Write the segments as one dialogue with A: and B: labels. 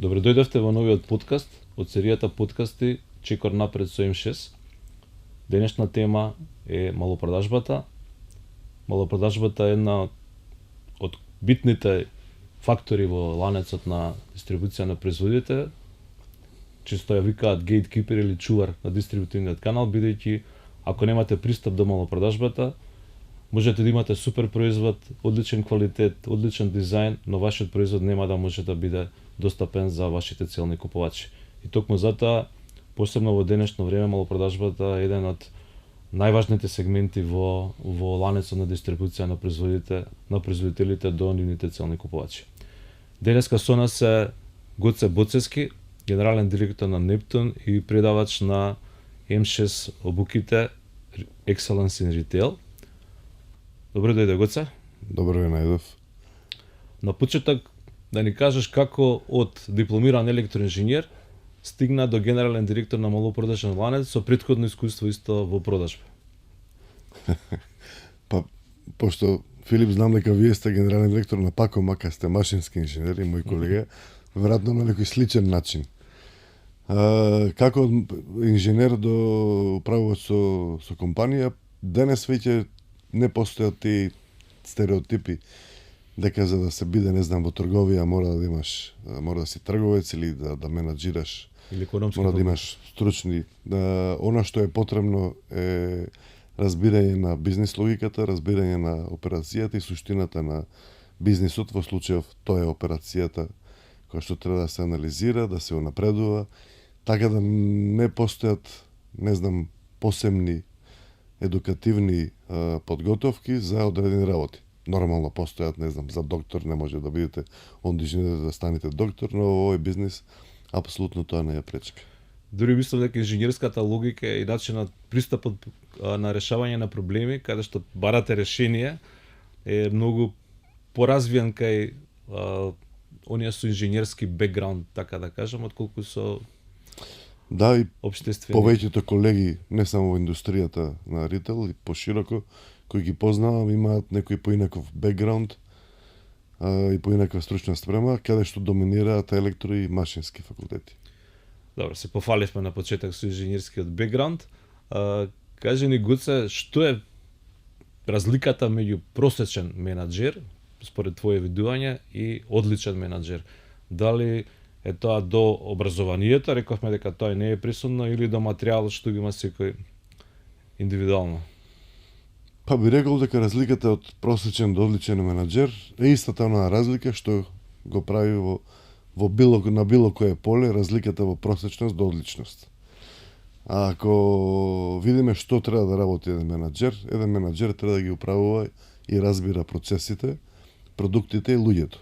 A: Добре дојдовте во новиот подкаст од серијата подкасти Чекор напред со М6. Денешна тема е малопродажбата. Малопродажбата е една од битните фактори во ланецот на дистрибуција на производите. Често ја викаат гейткипер или чувар на дистрибутивниот канал, бидејќи ако немате пристап до малопродажбата, можете да имате супер производ, одличен квалитет, одличен дизајн, но вашиот производ нема да може да биде достапен за вашите целни купувачи. И токму затоа, посебно во денешно време, малопродажбата е еден од најважните сегменти во ланецот на дистрибуција на производителите до нивните целни купувачи. Денеска со нас е Гоце Боцевски, генерален директор на Нептун и предавач на М6 обуките Excellence in Retail. Добре дојде, Гоце.
B: Добро ве најдов.
A: На почеток да ни кажеш како од дипломиран електроинженер стигна до генерален директор на малопродажен ланец со претходно искуство исто во продажба.
B: Па, пошто Филип, знам дека вие сте генерален директор на Пако, мака сте машински инженер и мој колега, веројатно на некој сличен начин. Како од инженер до управувач со компанија, денес веќе не постојат тие стереотипи дека за да се биде, не знам, во трговија мора да си трговец или да менаџираш,
A: Или економски
B: мора да имаш стручни. Она што е потребно е разбирање на бизнис логиката, разбирање на операцијата и суштината на бизнисот, во случајов тоа е операцијата која што треба да се анализира, да се унапредува, така да не постојат, не знам, посебни едукативни подготовки за одредени работи. Нормално постојат, не знам, за доктор не може да бидете инженер да станете доктор, но во овој бизнис апсолутно тоа не е пречка.
A: Дури мислам дека инженерската логика и начинот пристапот на решавање на проблеми, каде што барате решение, е многу поразвиен кај оние со инженерски бекграунд, така да кажам, отколку со
B: Да, и
A: општествени.
B: повеќето колеги, не само во индустријата на ритейл, и пошироко, кои ги познавам, имаат некој поинаков бекграунд и поинаква стручна спрема, каде што доминираат електро и машински факултети.
A: Добро, се пофаливме на почеток со инженерскиот бекграунд. Кажи ни, Гоце, што е разликата меѓу просечен менаџер, според твое видување, и одличен менаџер? Дали е тоа до образованието, рековме дека тоа не е присутно, или до материјалот што ги има секој индивидуално?
B: Па би рекол дека разликата од просечен до одличен менаџер е истата онаа разлика што го прави на било кое поле разликата во просечност до одличност. А ако видиме што треба да работи еден менаџер треба да ги управува и разбира процесите, продуктите и луѓето.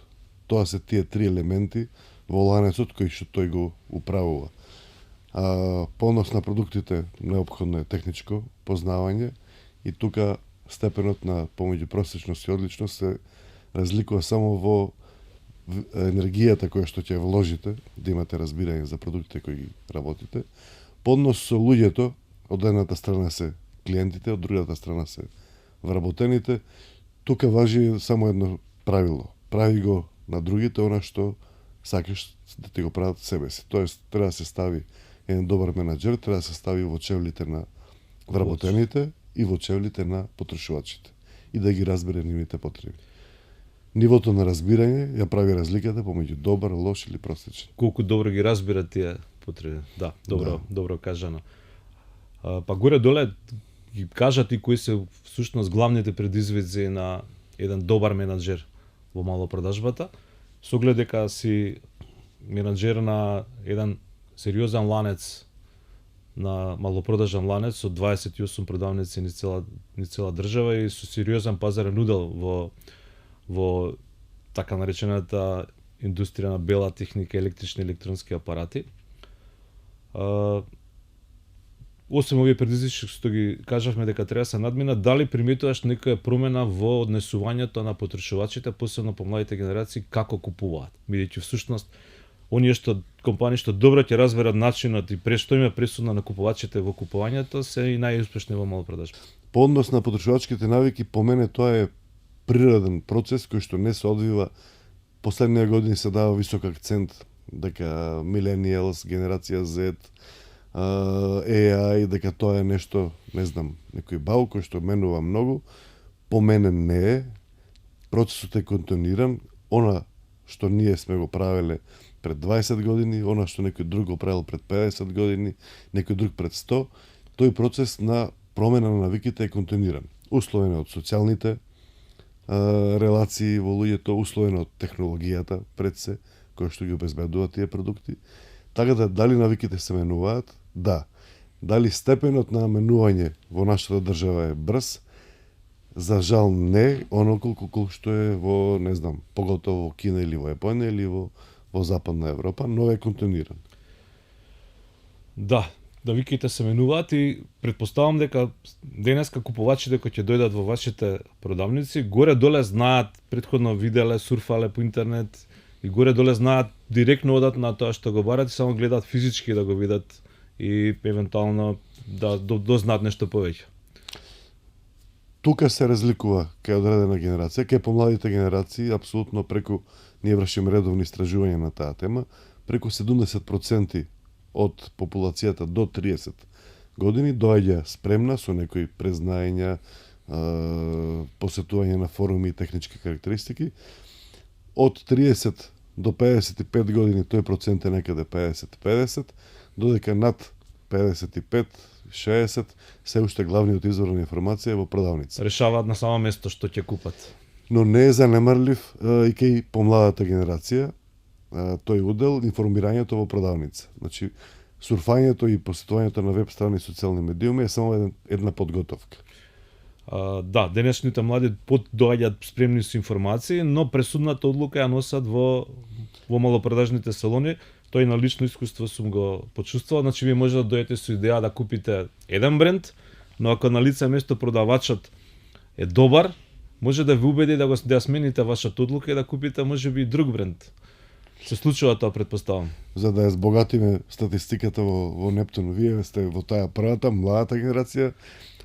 B: Тоа се тие три елементи во ланецот кој што тој го управува. По однос на продуктите неопходно е техничко познавање и тука степенот на помеѓу просечност и одличност се разликува само во енергијата која што ќе вложите, да имате разбирање за продуктите кои ги работите. По однос со луѓето, од едната страна се клиентите, од другата страна се вработените, тука важи само едно правило. Прави го на другите она што сакаш да ти го прават себе си. Тоест, треба да се стави еден добар менаџер, треба да се стави во чевлите на вработените и во чевлите на потрошувачите и да ги разбере нивните потреби. Нивото на разбирање ја прави разликата помеѓу добар, лош или просечен.
A: Колку добро ги разбира тие потреби. Да, добро кажано. Па горе-доле ги кажат и кои се всушност главните предизвици на еден добар менаџер во малопродажбата, со оглед дека си менаџер на еден сериозен ланец, на малопродажен ланец со 28 продавници низ цела држава и со сериозен пазарен удел во така наречената индустрија на бела техника, електрични електронски апарати. Освен овие предизвици што ги кажавме дека треба да се надминат, дали приметуваш некоја промена во однесувањето на потрошувачите, посебно по младите генерации, како купуваат? Бидејќи всушност оние компании што добро ќе разберат начинот и што им е пресудно на купувачите во купувањето, се и најуспешни во малопродажба.
B: По однос на потрошувачките навики, по мене тоа е природен процес кој што не се одвива. Последнија години се дава висок акцент дека millennials, генерација Z, AI, дека тоа е нешто, не знам, некој бау кој што менува многу. По мене не е. Процесот е континуиран. Она што ние сме го правеле пред 20 години, она што некој друг го правил пред 50 години, некој друг пред 100, тој процес на промена на навиките е континуиран. Условен од социјалните релации во луѓето, условен од технологијата пред се, кој што ги обезбедува тие продукти. Така да, дали навиките се менуваат? Да. Дали степенот на менување во нашата држава е брз? За жал не, онолку што е во, не знам, поготово во Кина или во Јапонија или во Западна Европа, но е континуиран.
A: Да, навиките се менуваат и претпоставам дека денеска купувачите кои ќе дојдат во вашите продавници, горе-доле знаат, претходно виделе, сурфале по интернет и горе-доле знаат, директно одат на тоа што го барат и само гледаат физички да го видат и евентуално да дознаат нешто повеќе.
B: Тука се разликува кај одредена генерација, кај помладите генерации, апсолутно преку, ние вршиме редовни истражувања на таа тема, преку 70% од популацијата до 30 години доаѓа спремна со некои презнаења, посетување на форуми и технички карактеристики. Од 30 до 55 години тој процент е некаде 50-50, додека над 55-60 се уште главниот извор на информација во продавница.
A: Решаваат на само место што ќе купат.
B: Но не е занемарлив и кај помладата генерација тој удел, информирањето во продавница. Значи, сурфањето и посетувањето на веб страни и социјални медиуми е само една подготовка.
A: Да, денешните млади доаѓаат спремни со информации, но пресудната одлука ја носат во малопродажните салони. Тој на лично искуство сум го почувствувал. Значи, вие може да дојдете со идеја да купите еден бренд, но ако на лице место продавачот е добар, може да ве убеди да ја смените вашата одлука и да купите можеби и друг бренд. Се случува тоа, претпоставам.
B: За да ја збогатиме статистиката во Нептун, вие сте во таа првата младата генерација,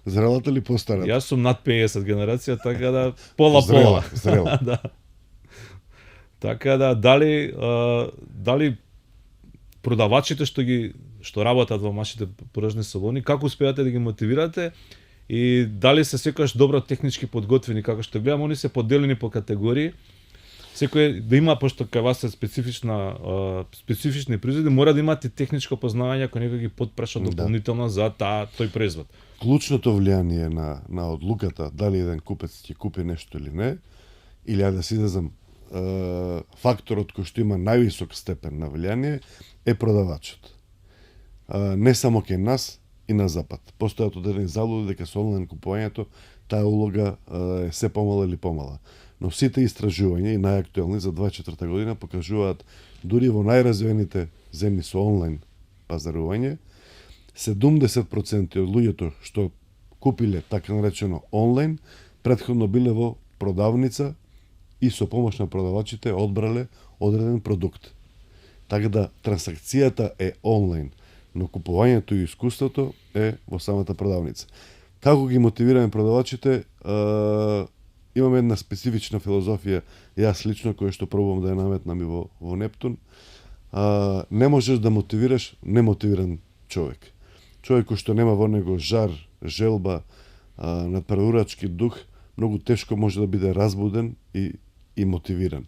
B: зрелата или постарата?
A: Јас сум над 50 генерација, така да пола-пола.
B: Зрела.
A: Да. Така да, дали продавачите што работат во вашите продажни салони, како успеате да ги мотивирате и дали се секогаш добро технички подготвени, како што гледам, они се поделени по категории. Секој да има, пошто кај вас е специфични производи, мора да имате техничко познавање ако некој ги потпраша дополнително за тој производ.
B: Клучното влијание на одлуката дали еден купец ќе купи нешто или не, или да си излезам факторот кој што има највисок степен на влијание е продавачот. Не само кај нас и на запад. Постојат одредени заблуди дека со онлайн купувањето таа улога е се помала или помала. Но сите истражувања и најактуелни за 2024 година покажуваат дури во најразвиените земји со онлайн пазарување, 70% од луѓето што купиле така наречено онлайн, претходно биле во продавница и со помош на продавачите одбрале одреден продукт. Така да трансакцијата е онлайн, но купувањето и искуството е во самата продавница. Како ги мотивираме продавачите? Имаме една специфична филозофија, јас лично, која што пробувам да ја наметнам и во Нептун. Не можеш да мотивираш немотивиран човек. Човек кој што нема во него жар, желба, надпреварувачки дух, многу тешко може да биде разбуден и мотивиран.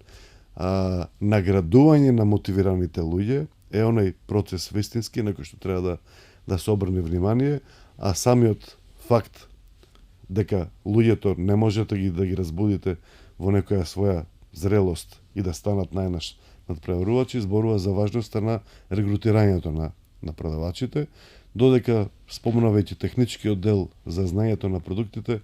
B: Наградување на мотивираните луѓе е онај процес вистински на кој што треба да се обрне внимание, а самиот факт дека луѓето не можете да ги разбудите во некоја своја зрелост и да станат најнаш надпреварувачи, зборува за важноста на регрутирањето на продавачите, додека спомнавајќи техничкиот дел за знаењето на продуктите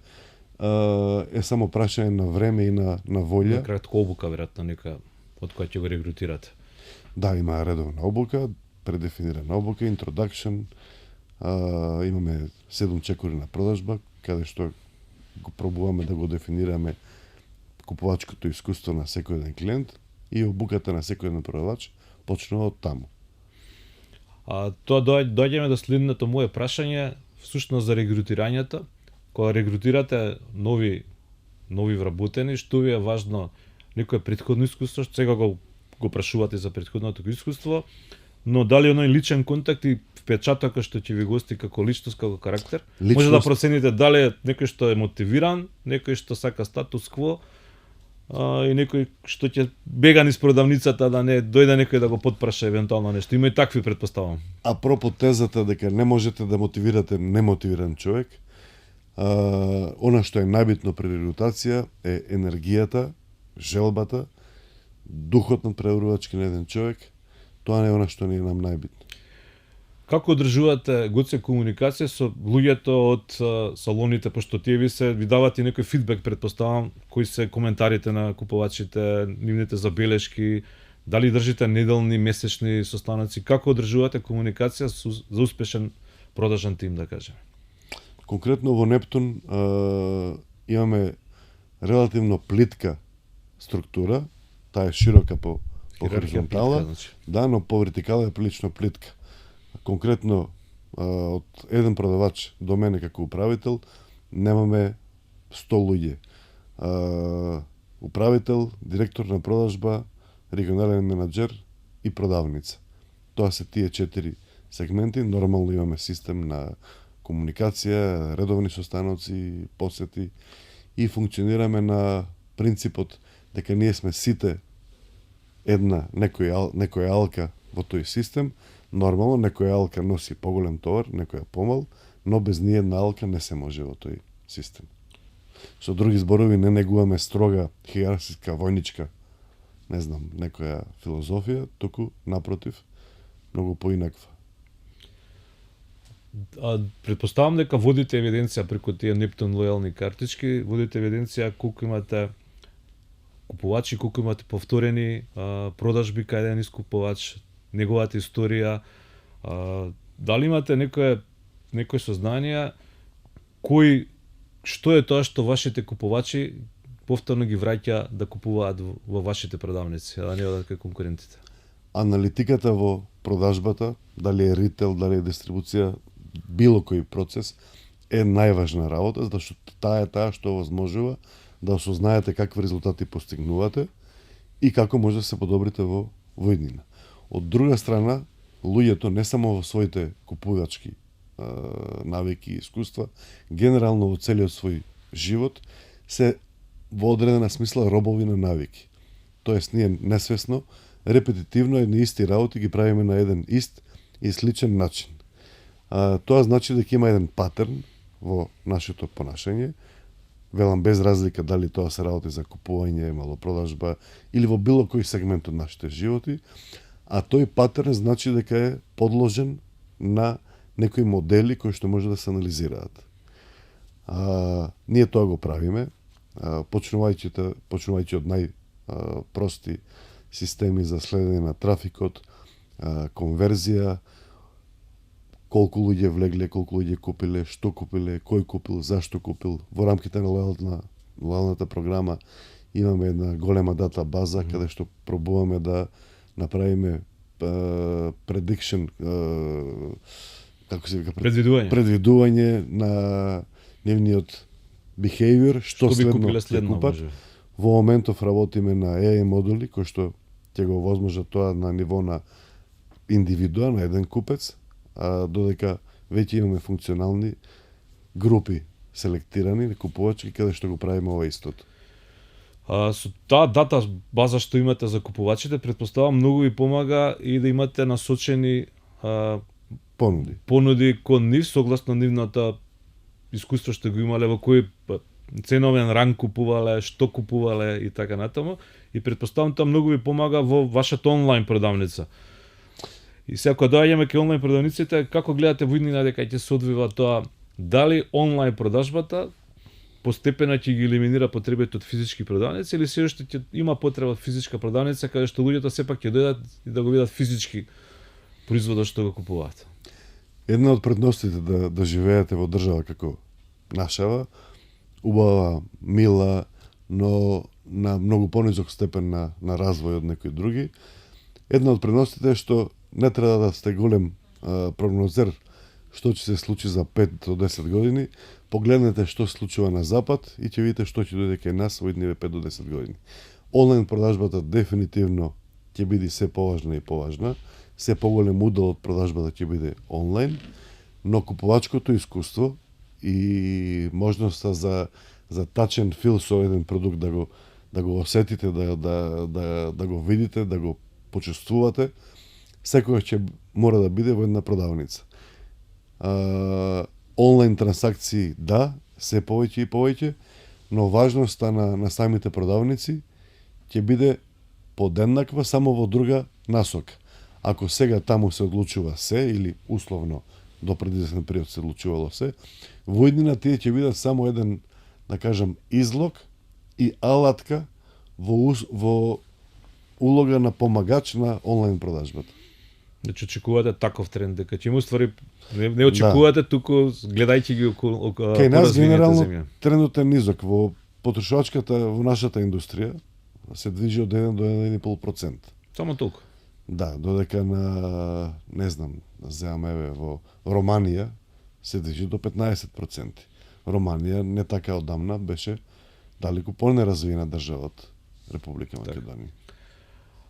B: е само прашање на време и на волја.
A: На кратко обука, веројатно, нека од која ќе го регрутирате.
B: Да, има редовна обука, предефинирана обука, introduction, имаме 7 чекори на продажба, каде што го пробуваме да го дефинираме купувачкото искуство на секој еден клиент и обуката на секој еден продавач почнува од таму.
A: Тоа доаѓаме до следното мое прашање, всушност за регрутирањето. Кога регрутирате нови вработени, што ви е важно, некое претходно искуство, што сега го го прашувате за претходното искуство, но дали оној личен контакт и впечатокот што ќе ви гости како личност, како карактер, може да процените дали некој што е мотивиран, некој што сака статус кво, и некој што ќе бега низ продавницата да не дојде некој да го потпраша евентуално нешто. Има и такви, претпоставам.
B: Апропо тезата дека не можете да мотивирате немотивиран човек, она што е најбитно при релутација е енергијата, желбата, духот на преорувачки на еден човек. Тоа не е она што ни е нам најбитно.
A: Како одржувате гоце комуникација со луѓето од салоните, пошто тие ви дават и некој фидбек, претпоставам, кои се коментарите на купувачите, нивните забелешки, дали држите неделни, месечни состаноци, како одржувате комуникација за успешен продажен тим, да кажеме?
B: Конкретно во Нептун имаме релативно плитка структура, таа е широка по хоризонтала, да, но по вертикала е прилично плитка. Конкретно од еден продавач до мене како управител немаме 100 луѓе. Управител, директор на продажба, регионален менаџер и продавница. Тоа се тие 4 сегменти. Нормално имаме систем на комуникација, редовни состаноци, посети и функционираме на принципот дека ние сме сите една некоја алка во тој систем. Нормално, некоја алка носи поголем товар, некоја помал, но без ни една алка не се може во тој систем. Со други зборови, не негуваме строга хиерархиска војничка, не знам, некоја филозофија, туку, напротив, многу поинаква.
A: Предпоставам дека водите евиденција преку тие Нептун лојални картички, водите евиденција колку имате купувачи, колку имате повторени продажби, каде е низ купувач, неговата историја, дали имате некој сознание што е тоа што вашите купувачи повторно ги враќа да купуваат во вашите продавници, а да не одат кај конкурентите?
B: Аналитиката во продажбата, дали е ритейл, дали е дистрибуција, било кој процес е најважна работа, зашто таа е таа што овозможува да осознаете какви резултати постигнувате и како може да се подобрите во иднина. Од друга страна, луѓето не само во своите купувачки навики и искуства, генерално во целиот свој живот се во одредена смисла робови на навики. Тоест, ние несвесно, репетитивно едни исти работи ги правиме на еден ист и сличен начин. Тоа значи дека има еден патерн во нашето понашање, велам без разлика дали тоа се работи за купување, малопродажба или во било кој сегмент од нашите животи, а тој патерн значи дека е подложен на некои модели кои што може да се анализираат. Ние тоа го правиме, почнувајќи од најпрости системи за следење на трафикот, конверзија, колку луѓе влегле, колку луѓе купиле, што купиле, кој купил, зашто купил. Во рамките на лојалната програма имаме една голема дата база каде што пробуваме да направиме prediction, како се вика, предвидување на нивниот behavior, што следно ќе купат. Во моментов работиме на AI модули кои што ќе го овозможат тоа на ниво на индивидуа, на еден купец, додека веќе имаме функционални групи селектирани купувачки каде што го правиме ова истото.
A: Со таа дата база што имате за купувачите, претпоставам многу ви помага и да имате насочени понуди кон нив согласно нивната искуство што го имале, во кој ценовен ранг купувале, што купувале и така натаму. И претпоставам тоа многу ви помага во вашата онлайн продавница. И сега кога доаѓаме кај онлайн продавниците, како гледате во иднина дека ќе се одвива тоа, дали онлайн продажбата постепено ќе ги елиминира потребите од физички продавници или се уште ќе има потреба од физичка продавница каде што луѓето сепак ќе дојдат и да го видат физички производот што го купуваат?
B: Една од предностите да живеете во држава како нашава, убава, мила, но на многу понизок степен на развој од некои други. Една од предностите е што не треба да сте голем прогнозер што ќе се случи за 5 до 10 години. Погледнете што се случува на запад и ќе видите што ќе дојде кај нас во идниве 5 до 10 години. Онлайн продажбата дефинитивно ќе биде се поважна и поважна, се поголем удел од продажбата ќе биде онлайн, но купувачкото искуство и можноста за тачен фил со еден продукт да го осетите, да го видите, да го почувствувате, секогаш ќе мора да биде во една продавница. Онлайн трансакции да, се повеќе и повеќе, но важноста на самите продавници ќе биде подеднаква, само во друга насока. Ако сега таму се одлучува се, или условно до пред известен период се одлучувало се, во иднина тие ќе бидат само еден, да кажам, излог и алатка во улога на помагач на онлайн продажбата.
A: Значи очекувате таков тренд, дека ќе му ствари, не очекувате, туку гледајќи ги околу
B: кај нас генерално трендот е низок. Во потрошачката, во нашата индустрија се движи од 1 до 1,5%.
A: Само толку?
B: Да, додека на, не знам, земаме во Романија се движи до 15%. Романија не така одамна беше далеку понеразвиена држава од Република Македонија.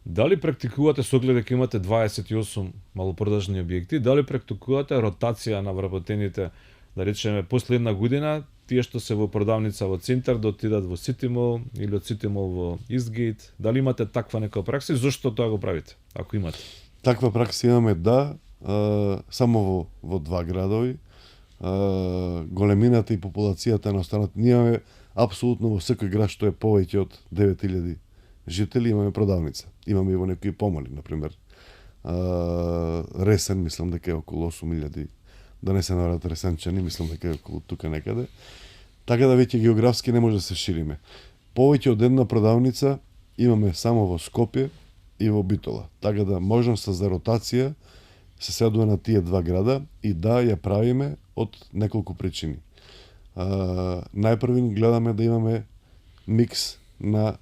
A: Дали практикувате, со оглед дека имате 28 малопродажни објекти, дали практикувате ротација на вработените, да речеме, после една година, тие што се во продавница во центар да отидат во City Mall или од City Mall во Eastgate? Дали имате таква нека пракса и зошто тоа го правите, ако имате?
B: Таква пракса имаме, да, само во два градови. Големината и популацијата на останат, ние имаме апсолутно во секој град што е повеќе од 9000 жители, имаме продавница. Имаме и во некои помали, например. Ресен, мислам дека е околу 8000, да не се наврат ресенчани, мислам дека е околу тука некаде. Така да веќе географски не може да се шириме. Повеќе од една продавница имаме само во Скопје и во Битола. Така да можноста за ротација се седува на тие два града и да ја правиме од неколку причини. Најпрви гледаме да имаме микс на,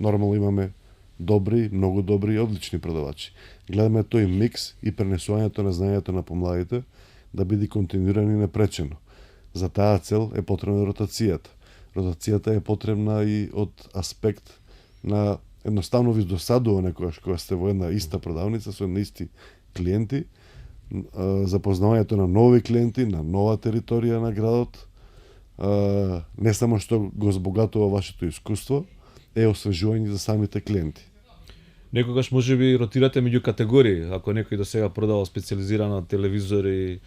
B: нормално имаме добри, многу добри и одлични продавачи. Гледаме тој микс и пренесувањето на знаењето на помладите да биде континуирано и непречено. За таа цел е потребна ротацијата. Ротацијата е потребна и од аспект на едноставно ви досадува некогаш кога сте во една иста продавница со една исти клиенти, запознавањето на нови клиенти на нова територија на градот, не само што го збогатува вашето искуство, е освежување за самите клиенти.
A: Некогаш може би ротирате меѓу категории, ако некој до сега продавал специализирано телевизори,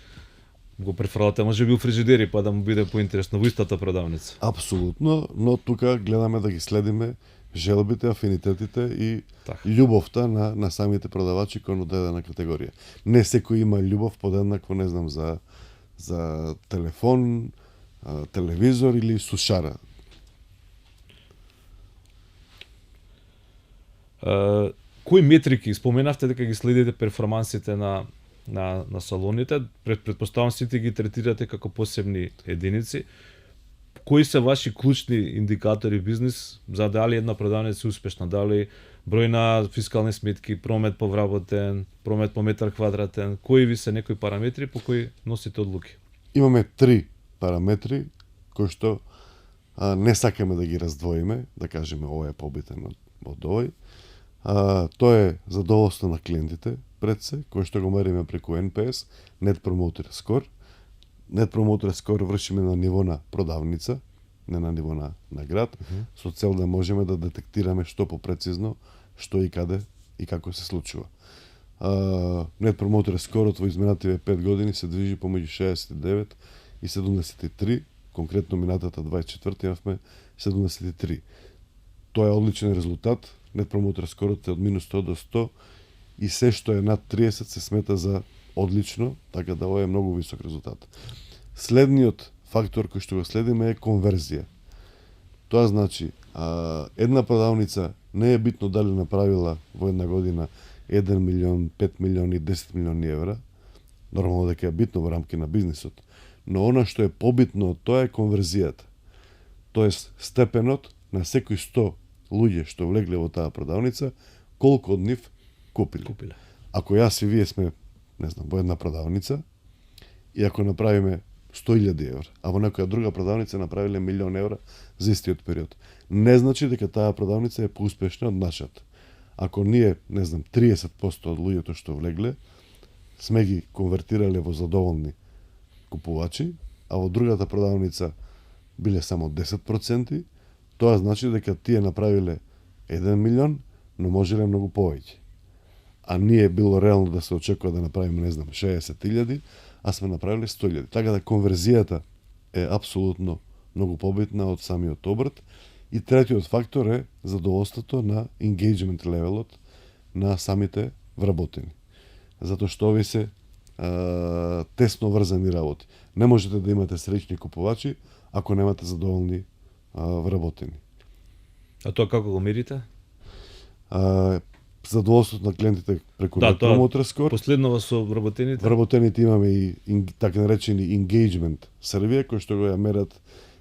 A: го префрлате може би у фрижидери, па да му биде поинтересно во истата продавница.
B: Апсолутно, но тука гледаме да ги следиме желбите, афинитетите и
A: Так.
B: љубовта на самите продавачи кон одредена категорија. Не секој има љубов подеднакво, не знам, за телефон, телевизор или сушара.
A: Кои метрики споменавте дека ги следите перформансите на салоните? Предпоставам сите ги третирате како посебни единици. Кои се ваши клучни индикатори бизнис за дали една продавница е успешна, дали број на фискални сметки, промет по вработен, промет по метар квадратен, кои ви се некои параметри по кои носите одлуки?
B: Имаме 3 параметри кои што не сакаме да ги раздвоиме, да кажеме ова е побитен од овој. Тоа е задоволство на клиентите пред се, кој што го мериме преку NPS, Net Promoter Score. Net Promoter Score вршиме на ниво на продавница, не на ниво на град, со цел да можеме да детектираме што попрецизно, што и каде и како се случува. Net Promoter Score во изминативе 5 години се движи помеѓу 69 и 73, конкретно минатата 24 имавме 73. Тоа е одличен резултат. Net Promoter Score е од минус 100 до 100 и се што е над 30 се смета за одлично, така да ова е многу висок резултат. Следниот фактор кој што го следиме е конверзија. Тоа значи, една продавница не е битно дали направила во една година 1 милион, 5 милиони, 10 милиони евра, нормално дека е битно во рамки на бизнисот, но она што е побитно од тоа е конверзијата. Тоест, степенот на секој 100 луѓе што влегле во таа продавница, колку од нив купиле. Ако јас и вие сме, не знам, во една продавница, и ако направиме 100.000 евра, а во некоја друга продавница направиле 1 милион евра за истиот период, не значи дека таа продавница е поуспешна од нашата. Ако ние, не знам, 30% од луѓето што влегле, сме ги конвертирале во задоволни купувачи, а во другата продавница биле само 10%, тоа значи дека тие направиле 1 милион, но можеле многу повеќе. А ние било реално да се очекува да направиме, не знам, 60.000, а сме направиле 100.000. Така да конверзијата е апсолутно многу побитна од самиот обрт. И третиот фактор е задоволството на engagement левелот на самите вработени. Затоа што овие се тесно врзани работи. Не можете да имате среќни купувачи ако немате задоволни вработени.
A: А тоа како го мерите?
B: Задоволството на клиентите преку Net Promoter Score.
A: Последново со вработените?
B: Вработените имаме и така наречени engagement survey, кои што го ја мерат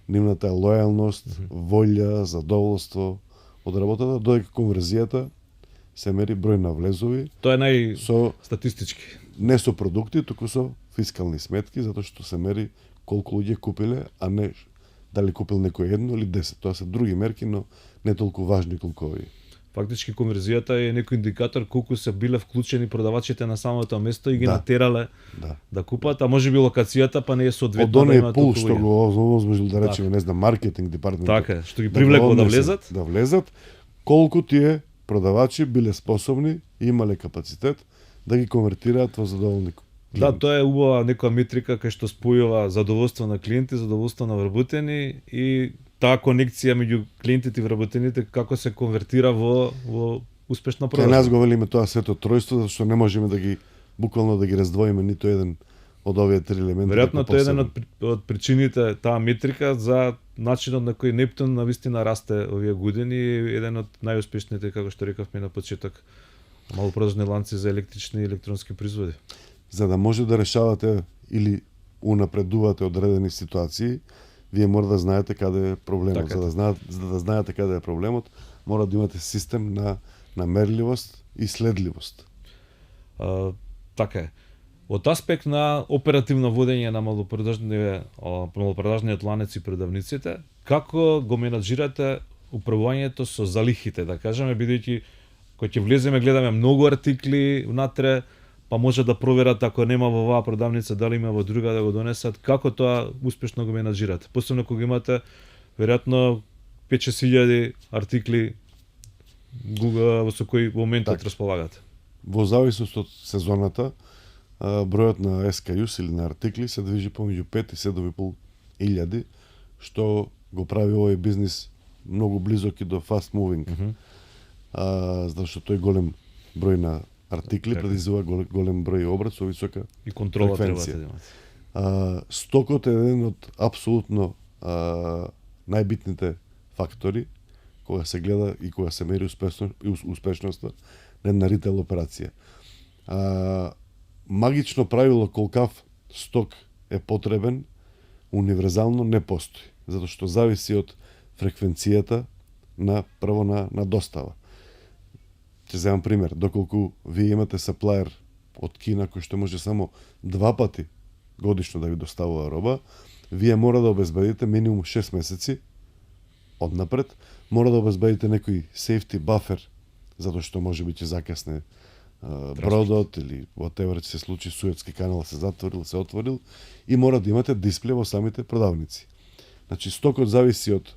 B: нивната лојалност, волја, задоволство од работата, додека конверзијата се мери број на влезови.
A: Тоа е статистички.
B: Не со продукти, туку со фискални сметки, затоа што се мери колку луѓе купиле, а не дали купил некој едно или 10. Тоа се други мерки, но не толку важни колку овие.
A: Фактички конверзијата е некој индикатор колку се биле вклучени продавачите на самото место и ги натерале да купат, а можеби локацијата па не е соодветно
B: да имаат толку. Од оној пул што го возможил да речеме, не знам, маркетинг департамент.
A: Така, што ги привлекло да влезат.
B: Да влезат, колку тие продавачи биле способни и имале капацитет да ги конвертираат во задоволни клиенти.
A: Да, тоа е убава некоја метрика кај што спојува задоволство на клиенти, задоволство на вработени и таа конекција меѓу клиентите и вработените како се конвертира во успешна продажба.
B: Кај нас го велиме тоа сето тројство, затоа што не можеме да ги буквално да ги раздвоиме ниту еден од овие три елементи.
A: Веројатно тоа е еден од причините, таа метрика за начинот на кој Нептун навистина расте овие години, еден од најуспешните, како што рекавме на почеток, малопродажни ланци за електрични и електронски производи.
B: За да може да решавате или унапредувате одредени ситуации, вие мора да знаете каде е проблемот.
A: Така.
B: За да знаете каде е проблемот, мора да имате систем на мерливост и следливост.
A: Така е. Од аспект на оперативно водење на малопродажниот ланец и продавниците, како го менаџирате управувањето со залихите, да кажеме, бидејќи кога ќе влеземе гледаме многу артикли внатре, па може да проверат ако нема во оваа продавница, дали има во друга да го донесат, како тоа успешно го менаџирате? Посебно кога имате веројатно 5-6 артикли со кои во моментот располагате.
B: Во зависност од сезоната, бројот на SKUs или на артикли се движи помеѓу 5 и 7,5 илјади, што го прави овој бизнис многу близок и до fast moving. Зашто тој голем број на артикли предизвика голем број обрат со висока
A: и контрола
B: фреквенција.
A: треба да имате.
B: Стокот е еден од апсолутно најбитните фактори кога се гледа и кога се мери успешноста на една ритейл операција. Магично правило колкав сток е потребен универзално не постои, затоа што зависи од фреквенцијата на достава. Ќе земам пример, доколку вие имате саплаер од Кина кој што може само 2 пати годишно да ви доставува роба, вие мора да обезбедите минимум 6 месеци однапред, мора да обезбедите некој safety buffer, затоа што можеби ќе закасне бродот или whatever ќе се случи, Суетски канал се затворил, се отворил, и мора да имате дисплеј во самите продавници. Значи стокот зависи од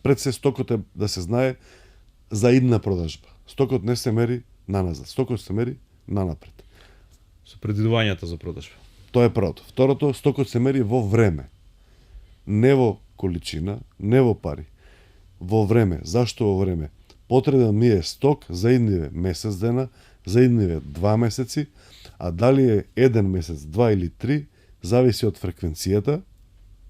B: пред се стокот е да се знае за идна продажба. Стокот не се мери наназад, стокот се мери нанапред.
A: Со предвидувањата за продажба.
B: Тоа е првото. Второто, стокот се мери во време. Не во количина, не во пари. Во време. Зашто во време? Потребен ми е сток за идниве месец дена, за идниве 2 месеци, а дали е 1 месец, 2 или 3, зависи од фреквенцијата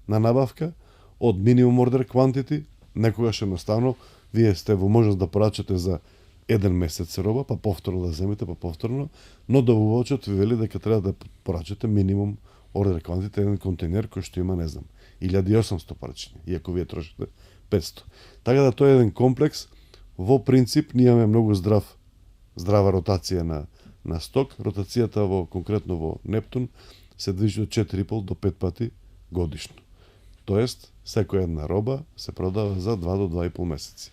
B: на набавка, од минимум ордер quantity, некогаш едноставно вие сте во можност да порачате за 1 месец роба, па повторно да земете, па повторно, но добавувачот ви вели дека треба да порачате минимум ордер quantity, еден контейнер кој што има, не знам, 1800 парчиња, иако вие трошите 500. Така да тоа е еден комплекс. Во принцип, ние имаме многу здрава ротација на сток. Ротацијата конкретно во Нептун се движи од 4,5 до 5 пати годишно. Тоест, секоја една роба се продава за 2 до 2,5 месеци.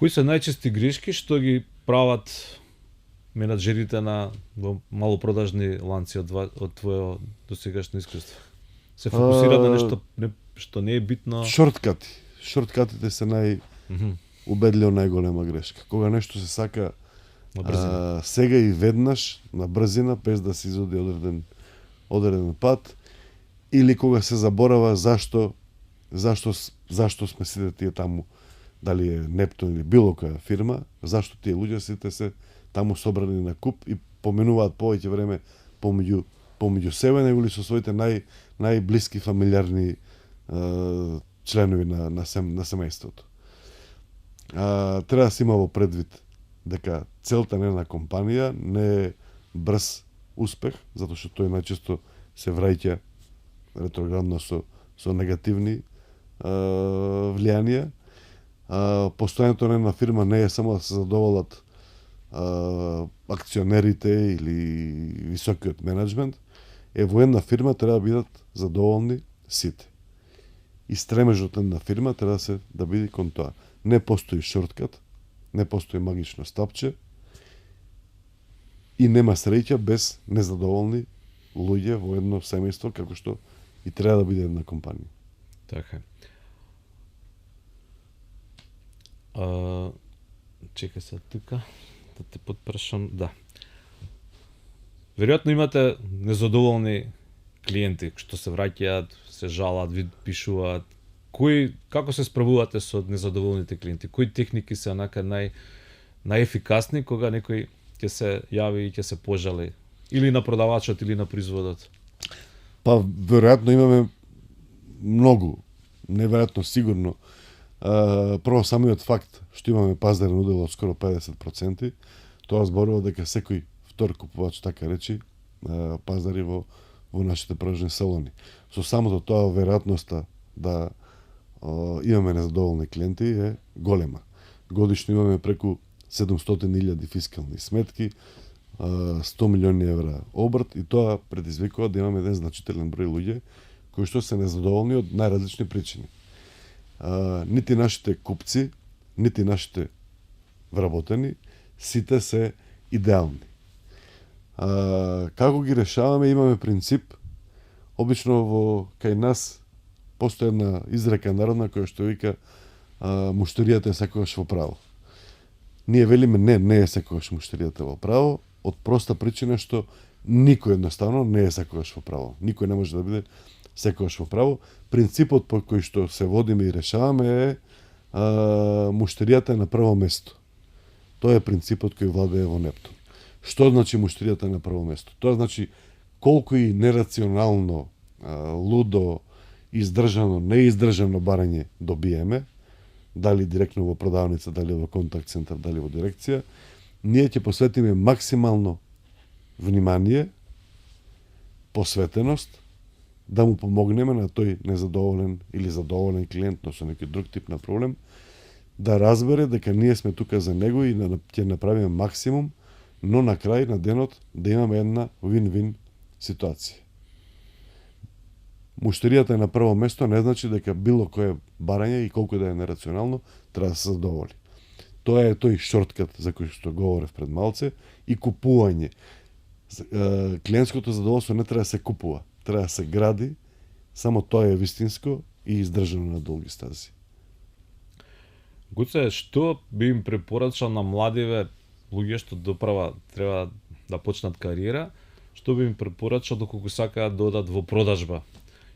A: Кои се најчести грешки што ги прават менаџерите на во малопродажни ланци од твое досегашно искуство? Се фокусираат на нешто што не е битно.
B: Шорткати. Шорткатите се убедливо најголема грешка. Кога нешто се сака сега и веднаш на брзина без да се изоди одреден пат, или кога се заборава зашто сме сите тие таму, дали е Нептун или било која фирма, зашто тие луѓе сите се таму собрани на куп и поминуваат повеќе време помеѓу себе него ли со своите најблиски фамилиарни членови на семејството. Треба да се има во предвид дека целта на една компанија не е брз успех, затоа што тој најчесто се враќа ретроградно со негативни влијанија. Постојањето на една фирма не е само да се задоволат акционерите или високиот менеджмент, во една фирма треба да бидат задоволни сите. И стремежот на една фирма треба да биде кон тоа. Не постои шорткат, не постои магично стапче и нема среќа без незадоволни луѓе во едно семејство, како што и треба да биде една компанија.
A: Така. Чекај се тука, да те потпрашам, да. Веројатно имате незадоволни клиенти што се враќаат, се жалат, ви пишуваат. Како се справувате со незадоволните клиенти? Кои техники се онака најефикасни кога некој ќе се јави и ќе се пожали или на продавачот или на производот?
B: Па веројатно имаме многу, неверојатно сигурно. Прво самиот факт што имаме пазарен удел од скоро 50%, тоа зборува дека секој втор купувач, така речи, пазари во нашите продажни салони. Со самото тоа веројатноста да имаме незадоволни клиенти е голема. Годишно имаме преку 700.000 фискални сметки, 100 милиони евра обрт и тоа предизвикува да имаме еден значителен број луѓе кои што се незадоволни од најразлични причини. Нити нашите купци, нити нашите вработени, сите се идеални. Како ги решаваме? Имаме принцип. Обично кај нас постои една изрека народна која што вика муштеријата е секогаш во право. Ние велиме не е секогаш муштеријата во право, од проста причина што никој едноставно не е секогаш во право. Никој не може да биде секогаш во право. Принципот по кој што се водиме и решаваме е муштеријата е на прво место. Тоа е принципот кој владее во Нептун. Што значи муштеријата е на прво место? Тоа значи колку и нерационално, лудо, издржано, неиздржано барање добиеме, дали директно во продавница, дали во контакт центар, дали во дирекција, ние ќе посветиме максимално внимание, посветеност, да му помогнеме на тој незадоволен или задоволен клиент, но со некој друг тип на проблем, да разбере дека ние сме тука за него и ќе направиме максимум, но на крај на денот да имаме една вин-вин ситуација. Муштеријата е на прво место не значи дека било кое барање и колку да е нерационално треба да се задоволи. Тоа е тој шорткат за кој што говорев пред малце и купување. Клиентското задоволство не треба да се купува, треба да се гради, само тоа е вистинско и издржано на долги стази.
A: Гуце, што би им препорачал на младиве луѓе што доправа треба да почнат кариера, што би им препорачал доколку сакаат да одат во продажба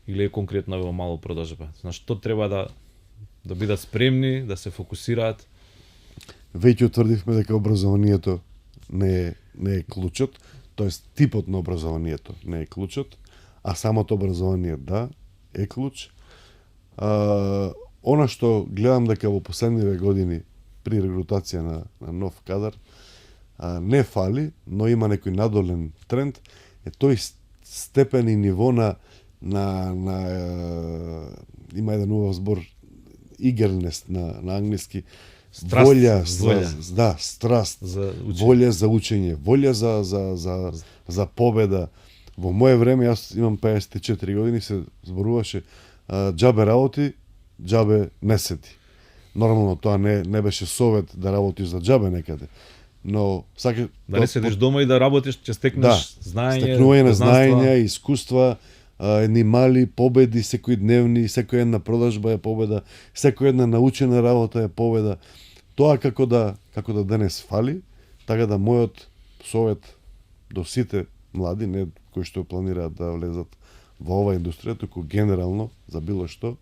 A: или конкретно во мало продажба? На што треба да бидат спремни, да се фокусираат?
B: Веќе утврдивме дека образованието не е клучот, тоест типот на образованието не е клучот, а самото образование е клуч. Она што гледам дека во последниве години при регрутација на нов кадар не фали, но има некој надолен тренд, е тој степен и ниво на има еден убав збор eagerness на англиски,
A: страст,
B: страст, волја за учење, волја за победа. Во моје време, јас имам 54 години, се зборуваше џабе работи, џабе не седи. Нормално тоа не беше совет да работиш за џабе некаде. Но сака
A: да не седиш дома и да работиш, ќе стекнеш знаење,
B: стекнување на знаења, искуства, едни мали победи секојдневни, секоја една продажба е победа, секоја една научена работа е победа. Тоа како да денес фали, така да мојот совет до сите млади, не кои што планираат да влезат во оваа индустрија, туку генерално за било што,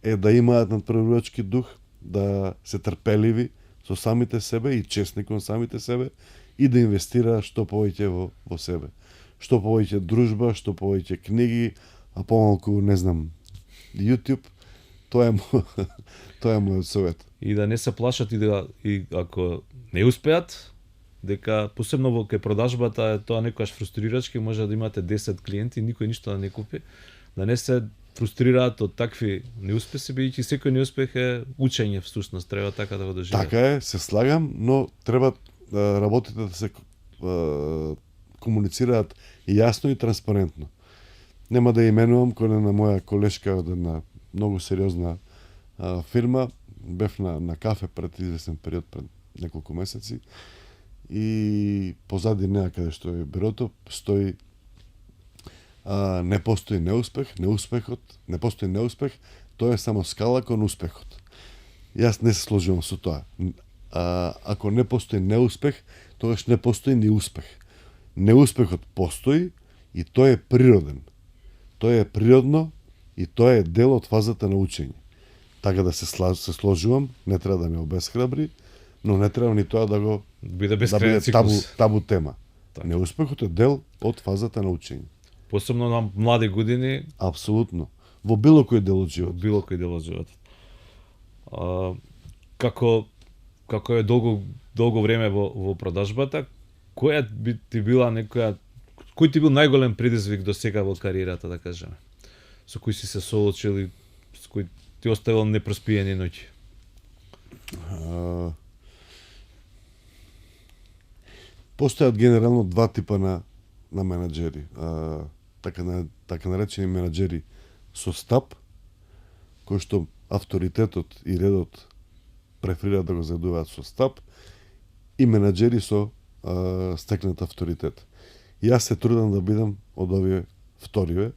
B: е да имаат надпреварувачки дух, да се трпеливи со самите себе и честни кон самите себе и да инвестираат што повеќе во себе. Што повеќе дружба, што повеќе книги, а помалку, не знам, YouTube, тоа е мојот совет.
A: И да не се плашат и ако не успеат, дека посебно во кај продажбата е тоа некогаш фрустрирачки, може да имате 10 клиенти, никој ништо да не купи, да не се фрустрираат од такви неуспеси, бидејќи секој неуспех е учење всушност, треба така да го доживеат.
B: Така е, се слагам, но треба работите да се комуницираат јасно и транспарентно. Нема да именувам, кој на моја колешка од една многу сериозна фирма, бев на кафе пред известен период, пред неколку месеци, и позади неа каде што е бирото стои не постои неуспех, не постои неуспех, тоа е само скала кон успехот. Јас не се сложувам со тоа. Ако не постои неуспех, тогаш не постои ни успех. Неуспехот постои и тоа е природен. Тоа е природно и тоа е дел од фазата на учење. Така да се сложувам, не треба да ме обесхрабри, но не треба ни тоа да го
A: биде
B: табу тема.
A: Так.
B: Неуспехот е дел од фазата на учење.
A: Посебно на млади години.
B: Апсолутно. Во било кој дел од животот.
A: Било кој дел од животот. Како е долго време во продажбата, кој ти бил најголем предизвик до сега во кариерата, да кажеме? Со кој си се соочил и со кој ти оставил непроспиени ноќи?
B: Постојат генерално два типа на менаџери. Така наречени менаџери со стап, кои што авторитетот и редот преферираат да го задуваат со стап, и менаџери со стекнат авторитет. Јас се трудам да бидам од овие вториве,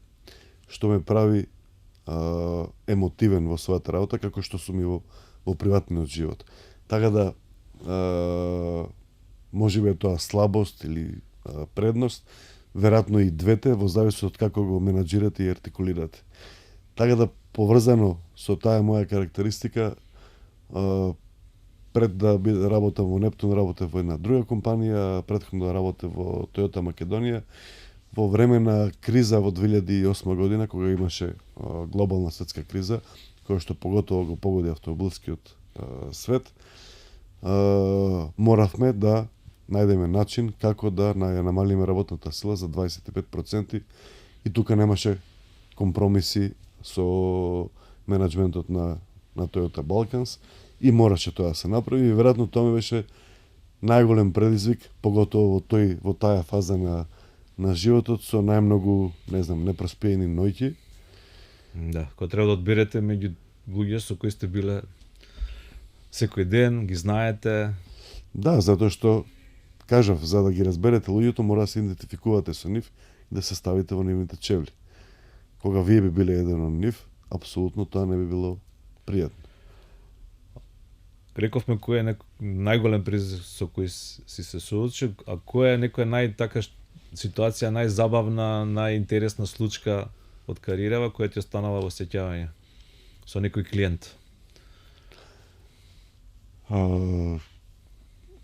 B: што ме прави емотивен во својата работа, како што сум и во приватниот живот. Така да, можеби е тоа слабост или предност, веројатно и двете, во зависност од како го менаџирате и артикулирате. Така да, поврзано со таа моја карактеристика, пред да работам во Нептун, работев во една друга компанија, претходно да работев во Toyota Македонија. Во време на криза во 2008 година, кога имаше глобална светска криза, која што поготово го погоди автомобилскиот свет, моравме да најдеме начин како да ја намалиме работната сила за 25%, и тука немаше компромиси со менеджментот на Toyota Balkans, и мораше тоа да се направи, и веројатно тоа ми беше најголем предизвик, поготово во таа фаза на животот, со најмногу, не знам, непроспиени ноќи.
A: Да, кога треба да одберете меѓу луѓе со кои сте биле секој ден, ги знаете.
B: Да, затоа што, кажав, за да ги разберете луѓето, мора да се идентификувате со нив и да се ставите во нивните чевли. Кога вие би биле еден од нив, апсолутно тоа не би било пријатно.
A: Рековме кој е најголем предизвик со кој си се соочил, а кој е некоја ситуација најзабавна, најинтересна случка од кариерава која ти останала во сеќавање со некој клиент?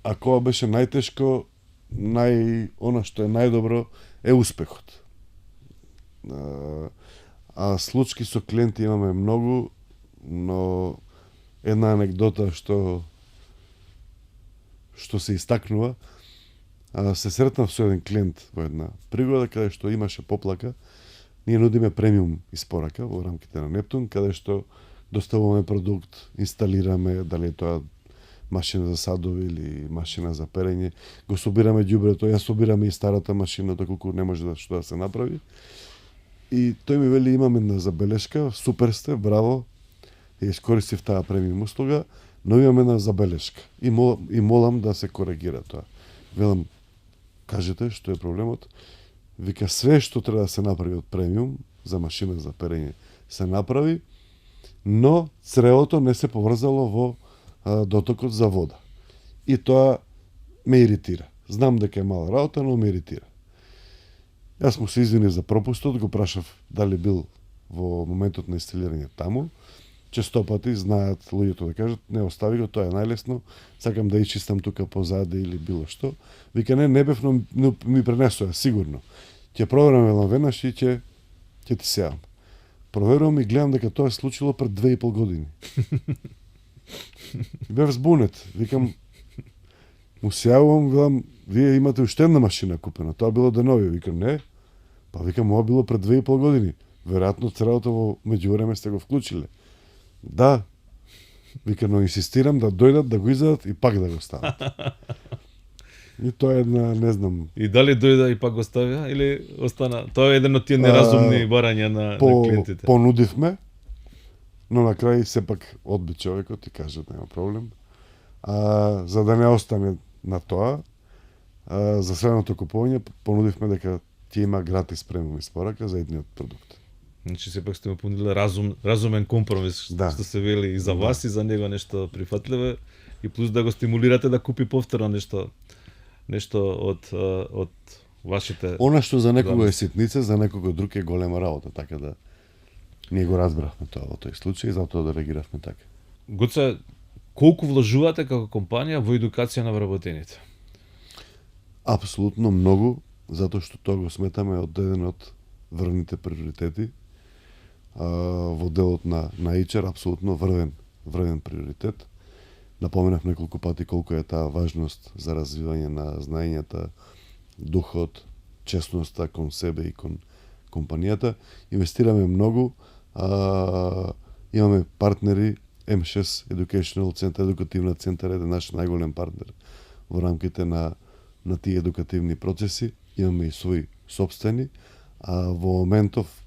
B: Ако беше најтешко, она што е најдобро е успехот. А случки со клиенти имаме многу, но една анегдота што се истакнува, се сретнав со еден клиент во една пригода каде што имаше поплака. Ние нудиме премиум испорака во рамките на Нептун, каде што доставуваме продукт, инсталираме, дали е тоа машина за садови или машина за перење, го собираме ѓубрето, ја собираме и старата машина, доколку не може што да се направи. И тој ми вели, имам една забелешка, супер сте, браво, ја искористив таа премиум услуга, но имам една забелешка и молам да се коригира тоа. Велам, кажете што е проблемот. Вика, све што треба да се направи од премиум за машина за перење се направи, но цревото не се поврзало во дотокот за вода. И тоа ме иритира. Знам дека е мала работа, но ме иритира. Јас му се извинив за пропустот, го прашав дали бил во моментот на инсталирање таму. Често пати знаат луѓето да кажат, не остави го, тоа е најлесно, сакам да ичистам тука позади или било што. Вика, не бев, но ми пренесоа, сигурно. Ќе проверам веднаш и ќе ти сеам. Проверувам и гледам дека тоа е случило пред 2,5 години. Бев збунет. Викам, му сеавам, велам, вие имате уште една машина купена, тоа било денови. Викам, не. Па викам, ова било пред 2,5 години. Веројатно цревото во меѓувреме сте го вклучиле. Да. Вика, но инсистирам да дојдат, да го изедат и пак да го стават. И тоа е една, не знам...
A: И дали дојда и пак го ставија, или остана? Тоа е еден од тие неразумни барања на клиентите.
B: Понудивме, но на крај сепак одби човекот и кажа, нема проблем. За да не остане на тоа, за следното купување понудивме дека ќе има гратис премиум испорака за едниот продукт.
A: Значи сепак сте му понудиле разумен компромис,
B: да.
A: Што се вели и за вас и за него нешто прифатливо и плюс да го стимулирате да купи повторно нешто од вашите...
B: Она што за некого е ситница, за некого друг е голема работа, така да ние го разбравме тоа во тој случај, затоа да реагиравме така.
A: Гоце, колку вложувате како компанија во едукација на вработените?
B: Апсолутно многу, затоа што тоа го сметаме од еден од врвните приоритети. Во делот на HR апсолутно врвен приоритет. Напоменав неколку пати колку е таа важност за развивање на знаењата, духот, честноста кон себе и кон компанијата. Инвестираме многу, имаме партнери, M6 Educational Center, едукативна центар е наш најголем партнер во рамките на тие едукативни процеси. Имаме и своји сопствени, во моментов,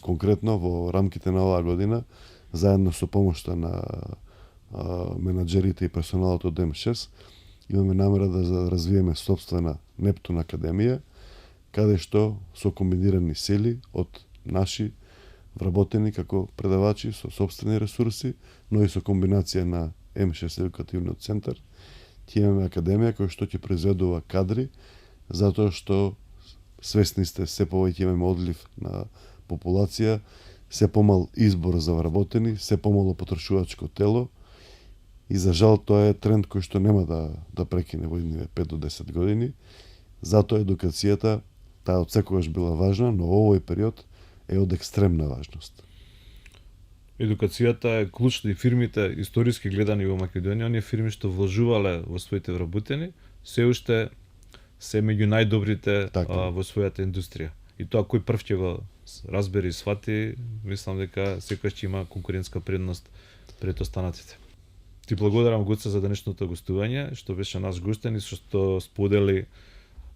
B: конкретно во рамките на оваа година, заедно со помошта на менаџерите и персоналот од M6, имаме намера да развиеме сопствена Нептун Академија, каде што со комбинирани сили од наши вработени како предавачи со сопствени ресурси, но и со комбинација на M6 Едукативниот центар, ќе имаме академија која што ќе произведува кадри, затоа што свесни сте, се повеќе имаме одлив на популација, се помал избор за вработени, се помало потрошувачко тело и за жал тоа е тренд кој што нема да прекине во идниве 5 до 10 години. Затоа едукацијата, таа од секогаш била важна, но во овој период е од екстремна важност.
A: Едукацијата е клучна и фирмите историски гледани во Македонија, оние фирми што вложувале во своите вработени, се уште се меѓу најдобрите во својата индустрија. И тоа кој прв ќе го разбери и свати, мислам дека секој ќе има конкурентска предност пред останатите. Ти благодарам, Гоце, за денешното гостување, што беше наш гостен и што сподели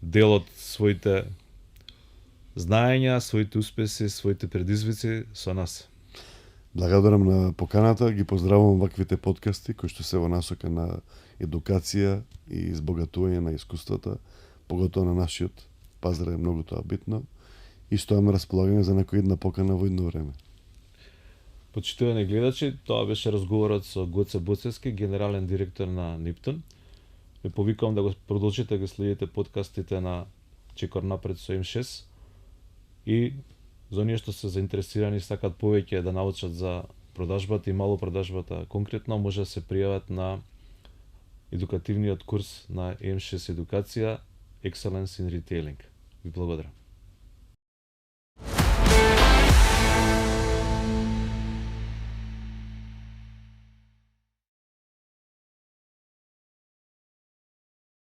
A: дел од своите знаења, своите успеси, своите предизвици со нас.
B: Благодарам на поканата, ги поздравувам ваквите подкасти кои што се во насока на едукација и избогатување на искуствата, поготоа на нашиот пазар е многу тоа битно и стојам на располагање за некоја една покана во идно време.
A: Почитувани гледачи, тоа беше разговорот со Гоце Боцевски, генерален директор на Нептун. Ве повикувам да го продолжите да следите подкастите на Чекор напред со M6 и за оние што се заинтересирани сакат повеќе да научат за продажбата и малопродажбата конкретно, може да се пријават на едукативниот курс на M6 Едукација Excellence in Retailing. Ви благодарам.